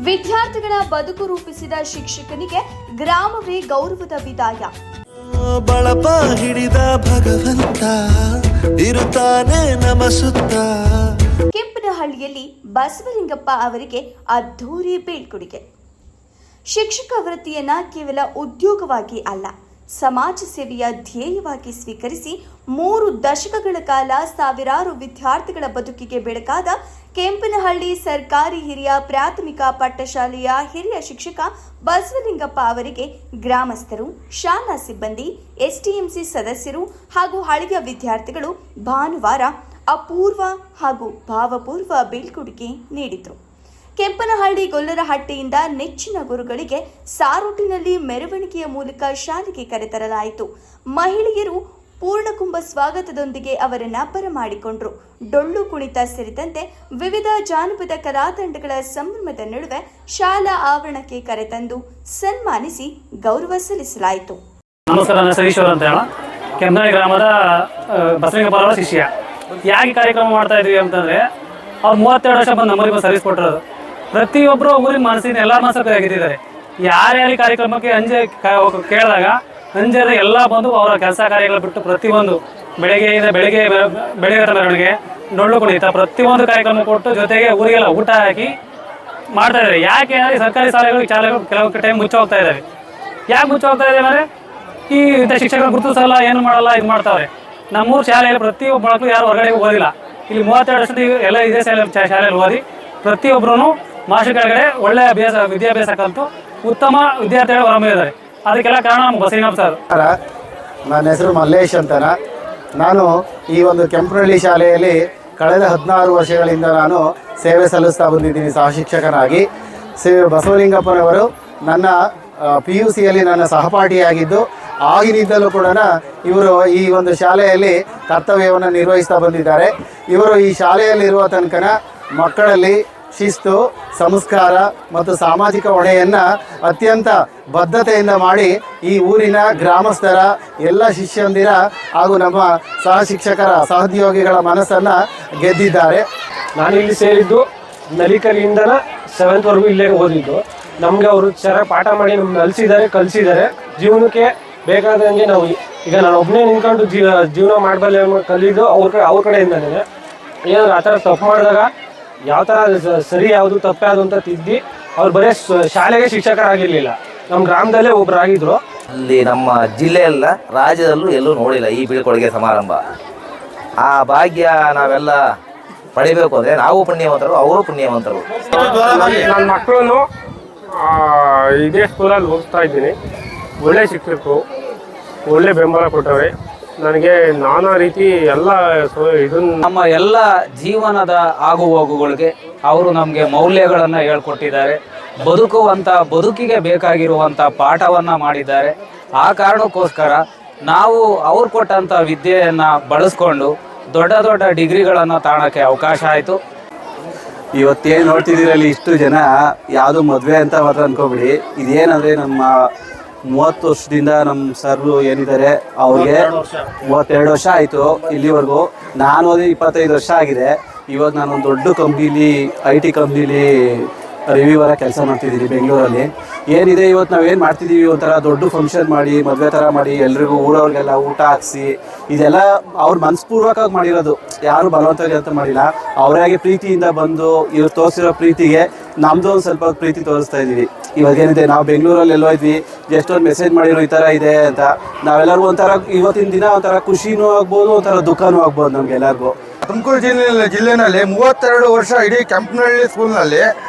ವಿದ್ಯಾರ್ಥಿಗಳ ಬದುಕು ರೂಪಿಸಿದ ಶಿಕ್ಷಕನಿಗೆ ಗ್ರಾಮವೇ ಗೌರವದ ವಿದಾಯ. ಬಳಪ ಹಿಡಿದ ಭಗವಂತ ಇರುತ್ತಾನೆ ನಮಸುತ್ತ. ಕೆಂಪನಹಳ್ಳಿಯಲ್ಲಿ ಬಸವಲಿಂಗಪ್ಪ ಅವರಿಗೆ ಅದ್ಧೂರಿ ಬೀಳ್ಕೊಡುಗೆ. ಶಿಕ್ಷಕ ವೃತ್ತಿಯನ್ನ ಕೇವಲ ಉದ್ಯೋಗವಾಗಿ ಅಲ್ಲ, ಸಮಾಜ ಸೇವೆಯ ಧ್ಯೇಯವಾಗಿ ಸ್ವೀಕರಿಸಿ 3 ದಶಕಗಳ ಕಾಲ ಸಾವಿರಾರು ವಿದ್ಯಾರ್ಥಿಗಳ ಬದುಕಿಗೆ ಬೆಳಕಾದ ಕೆಂಪನಹಳ್ಳಿ ಸರ್ಕಾರಿ ಹಿರಿಯ ಪ್ರಾಥಮಿಕ ಪಟ್ಟಶಾಲೆಯ ಹಿರಿಯ ಶಿಕ್ಷಕ ಬಸವಲಿಂಗಪ್ಪ ಅವರಿಗೆ ಗ್ರಾಮಸ್ಥರು, ಶಾಲಾ ಸಿಬ್ಬಂದಿ, ಎಸ್ಟಿಎಂಸಿ ಸದಸ್ಯರು ಹಾಗೂ ಹಳೆಯ ವಿದ್ಯಾರ್ಥಿಗಳು ಭಾನುವಾರ ಅಪೂರ್ವ ಹಾಗೂ ಭಾವಪೂರ್ವ ಬೀಳ್ಕೊಡುಗೆ ನೀಡಿದರು. ಕೆಂಪನಹಳ್ಳಿ ಗೊಲ್ಲರಹಟ್ಟಿಯಿಂದ ನೆಚ್ಚಿನ ಗುರುಗಳಿಗೆ ಸಾರೋಟಿನಲ್ಲಿ ಮೆರವಣಿಗೆಯ ಮೂಲಕ ಶಾಲೆಗೆ ಕರೆತರಲಾಯಿತು. ಮಹಿಳೆಯರು ಪೂರ್ಣಕುಂಭ ಸ್ವಾಗತದೊಂದಿಗೆ ಅವರನ್ನ ಬರಮಾಡಿಕೊಂಡರು. ಡೊಳ್ಳು ಕುಣಿತ ಸೇರಿದಂತೆ ವಿವಿಧ ಜಾನಪದ ಕಲಾತಂಡಗಳ ಸಂಭ್ರಮದ ನಡುವೆ ಶಾಲಾ ಆವರಣಕ್ಕೆ ಕರೆತಂದು ಸನ್ಮಾನಿಸಿ ಗೌರವ ಸಲ್ಲಿಸಲಾಯಿತು. ನಮಸ್ಕಾರ, ನನ್ನ ಸತೀಶ್ವರ ಅಂತ ಹೇಳ, ಕೆಂಪನಹಳ್ಳಿ ಗ್ರಾಮದ ಬಸವಲಿಂಗಪ್ಪ ಅವರ ಶಿಷ್ಯ. ಯಾಕೆ ಕಾರ್ಯಕ್ರಮ ಮಾಡ್ತಾ ಇದ್ವಿ ಅಂತಂದರೆ, ಅವ್ರು 32 ವರ್ಷ ಬಂದು ನಮ್ಮೂರಿಗೆ ಸರ್ವಿಸ್ ಕೊಟ್ಟಿರೋದು. ಪ್ರತಿಯೊಬ್ಬರು ಊರಿನ ಮನಸ್ಸಿನ ಎಲ್ಲ ಮನಸ್ಸು ಆಗಿದ್ದಾರೆ. ಯಾರ್ಯಾರ ಕಾರ್ಯಕ್ರಮಕ್ಕೆ ಕೇಳಿದಾಗ ಅಂಜದ ಎಲ್ಲ ಬಂದು ಅವರ ಕೆಲಸ ಕಾರ್ಯಗಳು ಬಿಟ್ಟು ಪ್ರತಿಯೊಂದು ಬೆಳಗ್ಗೆ ಮೆರವಣಿಗೆ, ಡೊಳ್ಳು ಕುಣಿತ, ಪ್ರತಿಯೊಂದು ಕಾರ್ಯಕ್ರಮ ಕೊಟ್ಟು ಜೊತೆಗೆ ಊರಿಗೆಲ್ಲ ಊಟ ಹಾಕಿ ಮಾಡ್ತಾ ಇದ್ದಾರೆ. ಯಾಕೆ ಅಂದರೆ ಸರ್ಕಾರಿ ಶಾಲೆಗಳು ಕೆಲವು ಟೈಮ್ ಮುಚ್ಚಿ ಹೋಗ್ತಾ ಇದ್ದಾರೆ. ಯಾಕೆ ಮುಚ್ಚಿ ಹೋಗ್ತಾ ಇದ್ದಾರೆ ಅಂದರೆ, ಈ ಇಂಥ ಶಿಕ್ಷಕರು ಗುರುತಿಸಲ್ಲ, ಏನು ಮಾಡಲ್ಲ, ಇದು ಮಾಡ್ತಾವ್ರೆ. ನಮ್ಮೂರು ಶಾಲೆಯಲ್ಲಿ ಪ್ರತಿಯೊಬ್ಬ ಮಕ್ಕಳು ಯಾರು ಹೊರಗಡೆ ಓದಿಲ್ಲ. ಇಲ್ಲಿ 32 ವರ್ಷದ ಎಲ್ಲ ಇದೇ ಶಾಲೆಯಲ್ಲಿ ಓದಿ ಪ್ರತಿಯೊಬ್ಬರೂ ಮಾಸ್ಟರ್ ಕೆಳಗಡೆ ಒಳ್ಳೆ ವಿದ್ಯಾಭ್ಯಾಸ ಕಲಿತು ಉತ್ತಮ ವಿದ್ಯಾರ್ಥಿಗಳು ಹೊರಬಂದಿದ್ದಾರೆ. ಅದಕ್ಕೆಲ್ಲ ಕಾರಣ ನಮ್ಮ ಬಸವಲಿಂಗಪ್ಪ ಸರ್. ನನ್ನ ಹೆಸರು ಮಲ್ಲೇಶ್ ಅಂತನ. ನಾನು ಈ ಒಂದು ಕೆಂಪನಹಳ್ಳಿ ಶಾಲೆಯಲ್ಲಿ ಕಳೆದ 16 ವರ್ಷಗಳಿಂದ ನಾನು ಸೇವೆ ಸಲ್ಲಿಸ್ತಾ ಬಂದಿದ್ದೀನಿ ಸಹ ಶಿಕ್ಷಕನಾಗಿ. ಬಸವಲಿಂಗಪ್ಪನವರು ನನ್ನ PUCಯಲ್ಲಿ ನನ್ನ ಸಹಪಾಠಿಯಾಗಿದ್ದು, ಆಗಿನಿಂದಲೂ ಕೂಡ ಇವರು ಈ ಒಂದು ಶಾಲೆಯಲ್ಲಿ ಕರ್ತವ್ಯವನ್ನು ನಿರ್ವಹಿಸ್ತಾ ಬಂದಿದ್ದಾರೆ. ಇವರು ಈ ಶಾಲೆಯಲ್ಲಿರುವ ತನಕ ಮಕ್ಕಳಲ್ಲಿ ಶಿಸ್ತು, ಸಂಸ್ಕಾರ ಮತ್ತು ಸಾಮಾಜಿಕ ಹೊಣೆಯನ್ನು ಅತ್ಯಂತ ಬದ್ಧತೆಯಿಂದ ಮಾಡಿ ಈ ಊರಿನ ಗ್ರಾಮಸ್ಥರ ಎಲ್ಲ ಶಿಷ್ಯಂದಿರ ಹಾಗೂ ನಮ್ಮ ಸಹ ಶಿಕ್ಷಕರ ಸಹೋದ್ಯೋಗಿಗಳ ಮನಸ್ಸನ್ನು ಗೆದ್ದಿದ್ದಾರೆ. ನಾನು ಇಲ್ಲಿ ಸೇರಿದ್ದು ನಲಿಕಲಿಯಿಂದ 7th ವರೆಗೂ ಇಲ್ಲೇ ಓದಿದ್ದು. ನಮಗೆ ಅವರು ಚೆನ್ನಾಗಿ ಪಾಠ ಮಾಡಿ ನಮ್ಗೆ ಕಲಿಸಿದ್ದಾರೆ. ಜೀವನಕ್ಕೆ ಬೇಕಾದಂಗೆ ನಾವು ಈಗ ನಾನು ಒಬ್ಬನೇ ನಿಂತ್ಕೊಂಡು ಜೀವನ ಮಾಡಬಲ್ಲೆ ಕಲಿದು ಅವ್ರ ಕಡೆಯಿಂದನೇ ಏನಾದ್ರು ಆ ಥರ ತಪ್ಪು ಮಾಡಿದಾಗ ಯಾವ ಥರ ಸರಿ ಯಾವುದು ತಪ್ಪು ಯಾವುದು ಅಂತ ತಿದ್ದಿ ಅವ್ರು ಬರೀ ಶಾಲೆಗೆ ಶಿಕ್ಷಕರಾಗಿರ್ಲಿಲ್ಲ, ನಮ್ಮ ಗ್ರಾಮದಲ್ಲೇ ಒಬ್ಬರಾಗಿದ್ರು. ಅಲ್ಲಿ ನಮ್ಮ ಜಿಲ್ಲೆಯಲ್ಲ, ರಾಜ್ಯದಲ್ಲೂ ಎಲ್ಲೂ ನೋಡಿಲ್ಲ ಈ ಬೀಳ್ಕೊಡುಗೆ ಸಮಾರಂಭ. ಆ ಭಾಗ್ಯ ನಾವೆಲ್ಲ ಪಡಿಬೇಕು ಅಂದರೆ ನಾವು ಪುಣ್ಯವಂತರು, ಅವರು ಪುಣ್ಯವಂತರು. ನನ್ನ ಮಕ್ಕಳನ್ನು ಇದೇ ಸ್ಕೂಲಲ್ಲಿ ಓದಿಸ್ತಾ ಇದ್ದೀನಿ. ಒಳ್ಳೆ ಶಿಕ್ಷಕರು, ಒಳ್ಳೆ ಬೆಂಬಲ ಕೊಟ್ಟವ್ರೆ ನನಗೆ. ನಾನಾ ರೀತಿ ಎಲ್ಲ ಇದನ್ನು ನಮ್ಮ ಎಲ್ಲ ಜೀವನದ ಆಗುಹೋಗುಗಳಿಗೆ ಅವರು ನಮಗೆ ಮೌಲ್ಯಗಳನ್ನು ಹೇಳ್ಕೊಟ್ಟಿದ್ದಾರೆ. ಬದುಕಿಗೆ ಬೇಕಾಗಿರುವಂಥ ಪಾಠವನ್ನು ಮಾಡಿದ್ದಾರೆ. ಆ ಕಾರಣಕ್ಕೋಸ್ಕರ ನಾವು ಅವ್ರು ಕೊಟ್ಟಂಥ ವಿದ್ಯೆಯನ್ನು ಬಳಸ್ಕೊಂಡು ದೊಡ್ಡ ದೊಡ್ಡ ಡಿಗ್ರಿಗಳನ್ನು ತಾಣಕ್ಕೆ ಅವಕಾಶ ಆಯಿತು. ಇವತ್ತೇನು ನೋಡ್ತಿದ್ದೀರಲ್ಲಿ ಇಷ್ಟು ಜನ ಯಾವುದು ಮದುವೆ ಅಂತ ಮಾತ್ರ ಅಂದ್ಕೊಬಿಡಿ. ಇದೇನಂದರೆ ನಮ್ಮ 30 ವರ್ಷದಿಂದ ನಮ್ಮ ಸರ್ರು ಏನಿದ್ದಾರೆ ಅವ್ರಿಗೆ 32 ವರ್ಷ ಆಯಿತು ಇಲ್ಲಿವರೆಗೂ. ನಾನು ಓದಿ 25 ವರ್ಷ ಆಗಿದೆ. ಇವಾಗ ನಾನೊಂದು ದೊಡ್ಡ ಕಂಪ್ನೀಲಿ IT ಕಂಪ್ನೀಲಿ ರಿವ್ಯೂವರ ಕೆಲಸ ಮಾಡ್ತಿದ್ದೀನಿ ಬೆಂಗಳೂರಲ್ಲಿ. ಏನಿದೆ ಇವತ್ತು ನಾವೇನು ಮಾಡ್ತಿದ್ದೀವಿ, ಒಂಥರ ದೊಡ್ಡ ಫಂಕ್ಷನ್ ಮಾಡಿ ಮದುವೆ ಥರ ಮಾಡಿ ಎಲ್ರಿಗೂ ಊರವ್ರಿಗೆಲ್ಲ ಊಟ ಹಾಕ್ಸಿ, ಇದೆಲ್ಲ ಅವ್ರು ಮನಸ್ಪೂರ್ವಕವಾಗಿ ಮಾಡಿರೋದು, ಯಾರು ಬಲವಂತವಾಗಿ ಅಂತ ಮಾಡಿಲ್ಲ. ಅವರಾಗಿ ಪ್ರೀತಿಯಿಂದ ಬಂದು ಇವ್ರು ತೋರಿಸಿರೋ ಪ್ರೀತಿಗೆ ನಮ್ಮದು ಒಂದು ಸ್ವಲ್ಪ ಪ್ರೀತಿ ತೋರಿಸ್ತಾ ಇದ್ದೀವಿ. ಇವಾಗೇನಿದೆ, ನಾವು ಬೆಂಗಳೂರಲ್ಲಿ ಎಲ್ಲೋ ಇದ್ವಿ, ಎಷ್ಟೊಂದು ಮೆಸೇಜ್ ಮಾಡಿರೋ ಈ ಥರ ಇದೆ ಅಂತ. ನಾವೆಲ್ಲರಿಗೂ ಒಂಥರ ಇವತ್ತಿನ ದಿನ ಒಂಥರ ಖುಷಿನೂ ಆಗ್ಬೋದು, ಒಂಥರ ದುಃಖನೂ ಆಗ್ಬೋದು ನಮ್ಗೆಲ್ಲರಿಗೂ. ತುಮಕೂರು ಜಿಲ್ಲೆನಲ್ಲಿ 32 ವರ್ಷ ಇಡೀ ಕೆಂಪನಹಳ್ಳಿ ಸ್ಕೂಲ್ನಲ್ಲಿ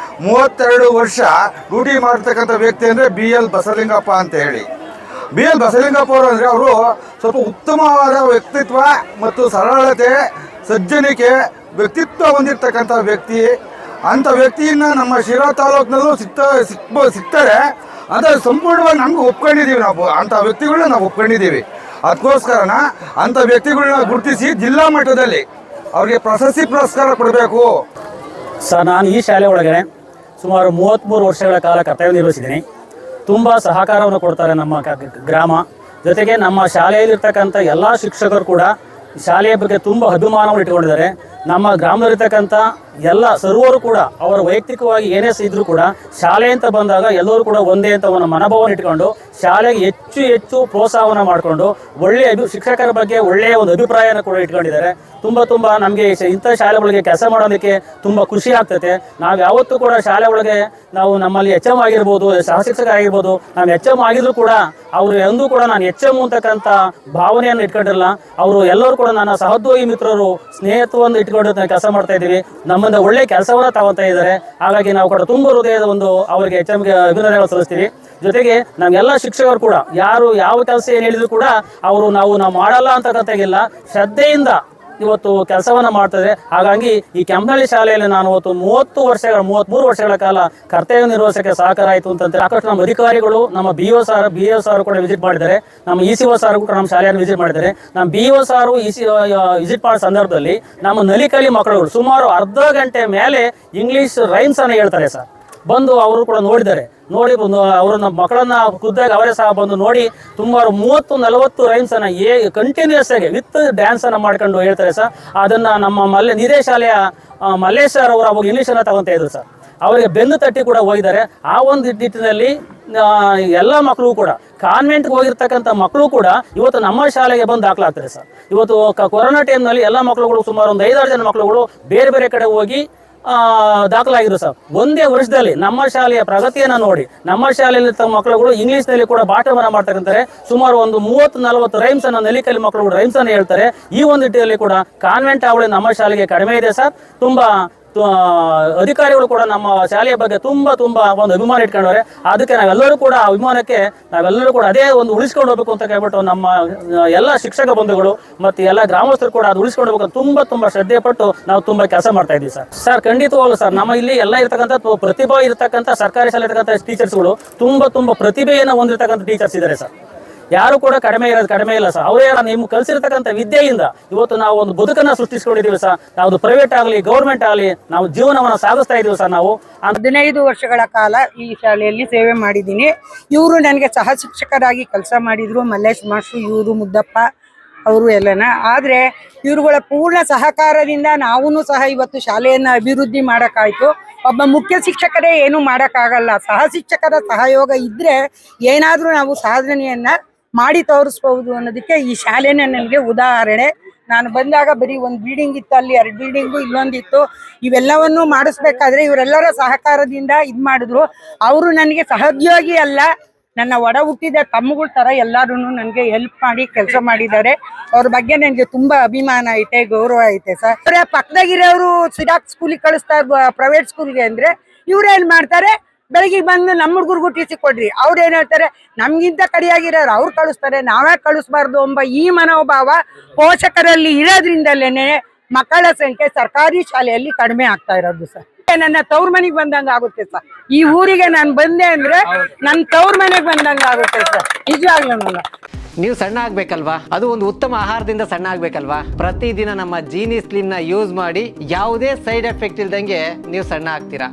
32 ವರ್ಷ ಡ್ಯೂಟಿ ಮಾಡ್ತಕ್ಕಂಥ ವ್ಯಕ್ತಿ ಅಂದರೆ BL ಬಸವಲಿಂಗಪ್ಪ ಅಂತ ಹೇಳಿ. BL ಬಸವಲಿಂಗಪ್ಪ ಅವರು ಅಂದರೆ ಅವರು ಸ್ವಲ್ಪ ಉತ್ತಮವಾದ ವ್ಯಕ್ತಿತ್ವ ಮತ್ತು ಸರಳತೆ, ಸಜ್ಜನಿಕೆ, ವ್ಯಕ್ತಿತ್ವ ಹೊಂದಿರತಕ್ಕಂಥ ವ್ಯಕ್ತಿ. ಅಂಥ ವ್ಯಕ್ತಿಯನ್ನು ನಮ್ಮ ಶಿರಾ ತಾಲೂಕಿನಲ್ಲೂ ಸಿಗ್ತಾರೆ. ಅಂದರೆ ಸಂಪೂರ್ಣವಾಗಿ ನಮ್ಗೆ ಒಪ್ಕೊಂಡಿದ್ದೀವಿ, ನಾವು ಅಂಥ ವ್ಯಕ್ತಿಗಳನ್ನ ನಾವು ಒಪ್ಕೊಂಡಿದ್ದೀವಿ. ಅದಕ್ಕೋಸ್ಕರನ ಅಂಥ ವ್ಯಕ್ತಿಗಳನ್ನ ಗುರುತಿಸಿ ಜಿಲ್ಲಾ ಮಟ್ಟದಲ್ಲಿ ಅವ್ರಿಗೆ ಪ್ರಶಸ್ತಿ ಪುರಸ್ಕಾರ ಕೊಡಬೇಕು. ಸರ್, ನಾನು ಈ ಶಾಲೆ ಒಳಗಡೆ ಸುಮಾರು 33 ವರ್ಷಗಳ ಕಾಲ ಕರ್ತವ್ಯ ನಿರ್ವಹಿಸಿದ್ದೀನಿ. ತುಂಬ ಸಹಕಾರವನ್ನು ಕೊಡ್ತಾರೆ ನಮ್ಮ ಗ್ರಾಮ. ಜೊತೆಗೆ ನಮ್ಮ ಶಾಲೆಯಲ್ಲಿರ್ತಕ್ಕಂಥ ಎಲ್ಲ ಶಿಕ್ಷಕರು ಕೂಡ ಶಾಲೆಯ ಬಗ್ಗೆ ತುಂಬ ಅಭಿಮಾನವನ್ನು ಇಟ್ಕೊಂಡಿದ್ದಾರೆ. ನಮ್ಮ ಗ್ರಾಮದಲ್ಲಿರ್ತಕ್ಕಂಥ ಎಲ್ಲ ಸರ್ವರು ಕೂಡ ಅವರ ವೈಯಕ್ತಿಕವಾಗಿ ಏನೇ ಇದ್ರೂ ಕೂಡ ಶಾಲೆ ಅಂತ ಬಂದಾಗ ಎಲ್ಲರೂ ಕೂಡ ಒಂದೇ ಅಂತ ಒಂದು ಮನೋಭಾವನ ಇಟ್ಕೊಂಡು ಶಾಲೆಗೆ ಹೆಚ್ಚು ಹೆಚ್ಚು ಪ್ರೋತ್ಸಾಹವನ್ನು ಮಾಡಿಕೊಂಡು ಒಳ್ಳೆಯ ಶಿಕ್ಷಕರ ಬಗ್ಗೆ ಒಳ್ಳೆಯ ಒಂದು ಅಭಿಪ್ರಾಯನ ಕೂಡ ಇಟ್ಕೊಂಡಿದ್ದಾರೆ. ತುಂಬ ನಮಗೆ ಇಂಥ ಶಾಲೆಗಳಿಗೆ ಕೆಲಸ ಮಾಡೋದಕ್ಕೆ ತುಂಬ ಖುಷಿ ಆಗ್ತೈತೆ. ನಾವು ಯಾವತ್ತೂ ಕೂಡ ಶಾಲೆ ಒಳಗೆ ನಾವು ನಮ್ಮಲ್ಲಿ ಎಚ್ ಎಮ್ ಆಗಿರ್ಬೋದು, ಸಹಶಿಕ್ಷಕರಾಗಿರ್ಬೋದು, ನಾವು ಎಚ್ ಎಮ್ ಆಗಿದ್ರು ಕೂಡ ಅವರು ಎಂದೂ ಕೂಡ ನಾನು ಎಚ್ ಎಮ್ ಅಂತಕ್ಕಂಥ ಭಾವನೆಯನ್ನು ಇಟ್ಕೊಂಡಿರಲ್ಲ. ಅವರು ಎಲ್ಲರೂ ಕೂಡ ನನ್ನ ಸಹೋದ್ಯೋಗಿ ಮಿತ್ರರು, ಸ್ನೇಹಿತವನ್ನು ಇಟ್ಕೊಂಡು ಕೆಲಸ ಮಾಡ್ತಾ ಇದ್ದೀವಿ. ನಮ್ಮಿಂದ ಒಳ್ಳೆ ಕೆಲಸವನ್ನು ತಗೊಳ್ತಾ ಇದ್ದಾರೆ. ಹಾಗಾಗಿ ನಾವು ಕೂಡ ತುಂಬ ಹೃದಯದ ಒಂದು ಅವರಿಗೆ ಎಚ್ ಎಮ್ಗೆ ಅಭಿನಂದನೆಗಳು ಸಲ್ಲಿಸ್ತೀವಿ. ಜೊತೆಗೆ ನಮ್ಗೆಲ್ಲ ಶಿಕ್ಷಕರು ಕೂಡ ಯಾರು ಯಾವ ಕೆಲಸ ಏನು ಹೇಳಿದ್ರು ಕೂಡ ಅವರು ನಾವು ಮಾಡಲ್ಲ ಅಂತಕ್ಕಂತಾಗಿಲ್ಲ, ಶ್ರದ್ಧೆಯಿಂದ ಇವತ್ತು ಕೆಲಸವನ್ನು ಮಾಡ್ತದೆ. ಹಾಗಾಗಿ ಈ ಕೆಂಪನಹಳ್ಳಿ ಶಾಲೆಯಲ್ಲಿ ನಾನು ಇವತ್ತು 33 ವರ್ಷಗಳ ಕಾಲ ಕರ್ತವ್ಯ ನಿರ್ವಹಿಸಕ್ಕೆ ಸಹಕಾರ ಆಯಿತು ಅಂತಂದ್ರೆ ಸಾಕಷ್ಟು ನಮ್ಮ ಅಧಿಕಾರಿಗಳು, ನಮ್ಮ ಬಿ ಒ ಸಾರು ಕೂಡ ವಿಸಿಟ್ ಮಾಡಿದ್ದಾರೆ. ನಮ್ಮ ಇ ಸಿ ಒ ಸಾರು ಕೂಡ ನಮ್ಮ ಶಾಲೆಯನ್ನು ವಿಸಿಟ್ ಮಾಡಿದ್ದಾರೆ. ನಮ್ಮ ಬಿ ಒ ಸಾರು ವಿಸಿಟ್ ಮಾಡೋ ಸಂದರ್ಭದಲ್ಲಿ ನಮ್ಮ ನಲಿಕಲಿ ಮಕ್ಕಳುಗಳು ಸುಮಾರು ಅರ್ಧ ಗಂಟೆ ಮೇಲೆ ಇಂಗ್ಲೀಷ್ ರೈಮ್ಸ್ ಅನ್ನು ಹೇಳ್ತಾರೆ ಸರ್. ಬಂದು ಅವರು ಕೂಡ ನೋಡಿ ಅವರು ನಮ್ಮ ಮಕ್ಕಳನ್ನ ಖುದ್ದಾಗಿ ಅವರೇ ಸಹ ಬಂದು ನೋಡಿ ಸುಮಾರು 30-40 ರೈಮ್ಸ್ ಅನ್ನ ಕಂಟಿನ್ಯೂಸ್ ಆಗಿ ವಿತ್ ಡ್ಯಾನ್ಸ್ ಅನ್ನ ಮಾಡ್ಕೊಂಡು ಹೇಳ್ತಾರೆ ಸರ್. ಅದನ್ನ ನಮ್ಮ ನಿದೇ ಶಾಲೆಯ ಮಲ್ಲೇಶ್ ಸರ್ ಅವರು ಅವಾಗ ಇಂಗ್ಲೀಷ್ ಅನ್ನ ತಗೊಂತ ಇದ್ರು ಸರ್. ಅವರಿಗೆ ಬೆನ್ನು ತಟ್ಟಿ ಕೂಡ ಹೋಗಿದ್ದಾರೆ. ಆ ಒಂದು ನಿಟ್ಟಿನಲ್ಲಿ ಎಲ್ಲ ಮಕ್ಕಳು ಕೂಡ ಕಾನ್ವೆಂಟ್ಗೆ ಹೋಗಿರ್ತಕ್ಕಂಥ ಮಕ್ಕಳು ಕೂಡ ಇವತ್ತು ನಮ್ಮ ಶಾಲೆಗೆ ಬಂದು ದಾಖಲಾಗ್ತಾರೆ ಸರ್. ಇವತ್ತು ಕೊರೋನಾ ಟೈಮ್ನಲ್ಲಿ ಎಲ್ಲ ಮಕ್ಕಳುಗಳು ಸುಮಾರು ಒಂದು 5-6 ಜನ ಮಕ್ಕಳುಗಳು ಬೇರೆ ಬೇರೆ ಕಡೆ ಹೋಗಿ ದಾಖಲಾಗಿದ್ರು ಸರ್. ಒಂದೇ ವರ್ಷದಲ್ಲಿ ನಮ್ಮ ಶಾಲೆಯ ಪ್ರಗತಿಯನ್ನು ನೋಡಿ ನಮ್ಮ ಶಾಲೆಯಲ್ಲಿ ತಮ್ಮ ಮಕ್ಕಳುಗಳು ಇಂಗ್ಲೀಷ್ನಲ್ಲಿ ಕೂಡ ಪಾಠವನ್ನು ಮಾಡ್ತಕ್ಕಂತಾರೆ. ಸುಮಾರು ಒಂದು 30-40 ರೈಮ್ಸ್ ಅನ್ನ ನಲಿಕಲಿ ಮಕ್ಕಳುಗಳು ರೈಮ್ಸ್ ಅನ್ನು ಹೇಳ್ತಾರೆ. ಈ ಒಂದು ನಿಟ್ಟಿನಲ್ಲಿ ಕೂಡ ಕಾನ್ವೆಂಟ್ ಅವಳಿ ನಮ್ಮ ಶಾಲೆಗೆ ಕಡಿಮೆ ಇದೆ ಸರ್. ತುಂಬಾ ಅಧಿಕಾರಿಗಳು ಕೂಡ ನಮ್ಮ ಶಾಲೆಯ ಬಗ್ಗೆ ತುಂಬಾ ಒಂದು ಅಭಿಮಾನ ಇಟ್ಕೊಂಡವ್ರೆ. ಅದಕ್ಕೆ ನಾವೆಲ್ಲರೂ ಕೂಡ ಅಭಿಮಾನಕ್ಕೆ ನಾವೆಲ್ಲರೂ ಕೂಡ ಅದೇ ಒಂದು ಉಳಿಸ್ಕೊಂಡು ಹೋಗ್ಬೇಕು ಅಂತ ಕೇಳ್ಬಿಟ್ಟು ನಮ್ಮ ಎಲ್ಲ ಶಿಕ್ಷಕ ಬಂಧುಗಳು ಮತ್ತು ಎಲ್ಲ ಗ್ರಾಮಸ್ಥರು ಕೂಡ ಅದು ಉಳಿಸ್ಕೊಂಡು ಹೋಗ್ಬೇಕು ತುಂಬಾ ಶ್ರದ್ಧೆ ಪಟ್ಟು ನಾವು ತುಂಬಾ ಕೆಲಸ ಮಾಡ್ತಾ ಇದ್ದೀವಿ ಸರ್. ಖಂಡಿತವಾಗ್ಲು ಸರ್, ನಮ್ಮ ಇಲ್ಲಿ ಎಲ್ಲ ಇರ್ತಕ್ಕಂಥ ಪ್ರತಿಭಾ ಇರತಕ್ಕಂಥ ಸರ್ಕಾರಿ ಶಾಲೆ ಇರ್ತಕ್ಕಂಥ ಟೀಚರ್ಸ್ಗಳು ತುಂಬಾ ಪ್ರತಿಭೆಯನ್ನು ಹೊಂದಿರತಕ್ಕಂಥ ಟೀಚರ್ಸ್ ಇದ್ದಾರೆ ಸರ್. ಯಾರು ಕೂಡ ಕಡಿಮೆ ಇಲ್ಲ ಸರ್. ಅವರೇ ನಿಮ್ಗೆ ಕಲಿಸಿರ್ತಕ್ಕಂಥ ವಿದ್ಯೆಯಿಂದ ಇವತ್ತು ನಾವು ಒಂದು ಬದುಕನ್ನ ಸೃಷ್ಟಿಸ್ಕೊಂಡಿದ್ದೀವಿ ಸರ್. ನಾವು ಪ್ರೈವೇಟ್ ಆಗಲಿ ಗೌರ್ಮೆಂಟ್ ಆಗಲಿ ನಾವು ಜೀವನವನ್ನು ಸಾಗಿಸ್ತಾ ಇದೀವಿ ಸರ್. ನಾವು 15 ವರ್ಷಗಳ ಕಾಲ ಈ ಶಾಲೆಯಲ್ಲಿ ಸೇವೆ ಮಾಡಿದ್ದೀನಿ. ಇವರು ನನಗೆ ಸಹ ಶಿಕ್ಷಕರಾಗಿ ಕೆಲಸ ಮಾಡಿದ್ರು. ಮಲ್ಲೇಶ್ ಮಾಸ್ಟ್ರು, ಇವರು ಮುದ್ದಪ್ಪ ಅವರು ಎಲ್ಲನ. ಆದರೆ ಇವರುಗಳ ಪೂರ್ಣ ಸಹಕಾರದಿಂದ ನಾವೂ ಸಹ ಇವತ್ತು ಶಾಲೆಯನ್ನು ಅಭಿವೃದ್ಧಿ ಮಾಡೋಕ್ಕಾಯ್ತು. ಒಬ್ಬ ಮುಖ್ಯ ಶಿಕ್ಷಕರೇ ಏನೂ ಮಾಡೋಕ್ಕಾಗಲ್ಲ, ಸಹ ಶಿಕ್ಷಕರ ಸಹಯೋಗ ಇದ್ದರೆ ಏನಾದರೂ ನಾವು ಸಾಧನೆಯನ್ನು ಮಾಡಿ ತೋರಿಸ್ಬಹುದು ಅನ್ನೋದಕ್ಕೆ ಈ ಶಾಲೆನೇ ನನಗೆ ಉದಾಹರಣೆ. ನಾನು ಬಂದಾಗ ಬರೀ ಒಂದು ಬಿಲ್ಡಿಂಗ್ ಇತ್ತು, ಅಲ್ಲಿ 2 ಬಿಲ್ಡಿಂಗು, ಇಲ್ಲೊಂದಿತ್ತು. ಇವೆಲ್ಲವನ್ನೂ ಮಾಡಿಸ್ಬೇಕಾದ್ರೆ ಇವರೆಲ್ಲರ ಸಹಕಾರದಿಂದ ಇದು ಮಾಡಿದ್ರು. ಅವರು ನನಗೆ ಸಹೋದ್ಯೋಗಿ ಅಲ್ಲ, ನನ್ನ ಒಡ ಹುಟ್ಟಿದ ತಮ್ಮಗಳ ಥರ ಎಲ್ಲರೂ ನನಗೆ ಹೆಲ್ಪ್ ಮಾಡಿ ಕೆಲಸ ಮಾಡಿದ್ದಾರೆ. ಅವ್ರ ಬಗ್ಗೆ ನನಗೆ ತುಂಬ ಅಭಿಮಾನ ಐತೆ, ಗೌರವ ಐತೆ ಸರ್. ಅವರೇ ಪಕ್ಕದಾಗಿರೋರು ಸಿರಾಕ್ ಸ್ಕೂಲಿಗೆ ಕಳಿಸ್ತಾರೆ, ಪ್ರೈವೇಟ್ ಸ್ಕೂಲ್ಗೆ ಅಂದರೆ ಇವ್ರೇನು ಮಾಡ್ತಾರೆ, ಬೆಳಗ್ಗೆ ಬಂದು ನಮ್ಮ ಹುಡುಗರಿಗೂ ಟಿ.ಸಿ ಕೊಡ್ರಿ, ಅವ್ರು ಏನು ಹೇಳ್ತಾರೆ ನಮಗಿಂತ ಕಡಿಯಾಗಿರೋರು ಅವ್ರು ಕಳಿಸ್ತಾರೆ, ನಾವೇ ಕಳಿಸ್ಬಾರ್ದು ಎಂಬ ಈ ಮನೋಭಾವ ಪೋಷಕರಲ್ಲಿ ಇರೋದ್ರಿಂದಲೇ ಮಕ್ಕಳ ಸಂಖ್ಯೆ ಸರ್ಕಾರಿ ಶಾಲೆಯಲ್ಲಿ ಕಡಿಮೆ ಆಗ್ತಾ ಇರೋದು ಸರ್. ನನ್ನ ತವ್ರ ಮನೆಗೆ ಬಂದಂಗೆ ಆಗುತ್ತೆ ಸರ್. ಈ ಊರಿಗೆ ನಾನು ಬಂದೆ ಅಂದ್ರೆ ನನ್ನ ತವ್ರ ಮನೆಗೆ ಬಂದಂಗೆ ಆಗುತ್ತೆ ಸರ್, ನಿಜವಾಗ್ಲೂ. ನೀವು ಸಣ್ಣ ಆಗ್ಬೇಕಲ್ವಾ, ಅದು ಒಂದು ಉತ್ತಮ ಆಹಾರದಿಂದ ಸಣ್ಣ ಆಗ್ಬೇಕಲ್ವಾ. ಪ್ರತಿದಿನ ನಮ್ಮ ಜೀನಿ ಸ್ಲಿಮ್ನ ಯೂಸ್ ಮಾಡಿ ಯಾವುದೇ ಸೈಡ್ ಎಫೆಕ್ಟ್ ಇಲ್ದಂಗೆ ನೀವು ಸಣ್ಣ ಆಗ್ತೀರಾ.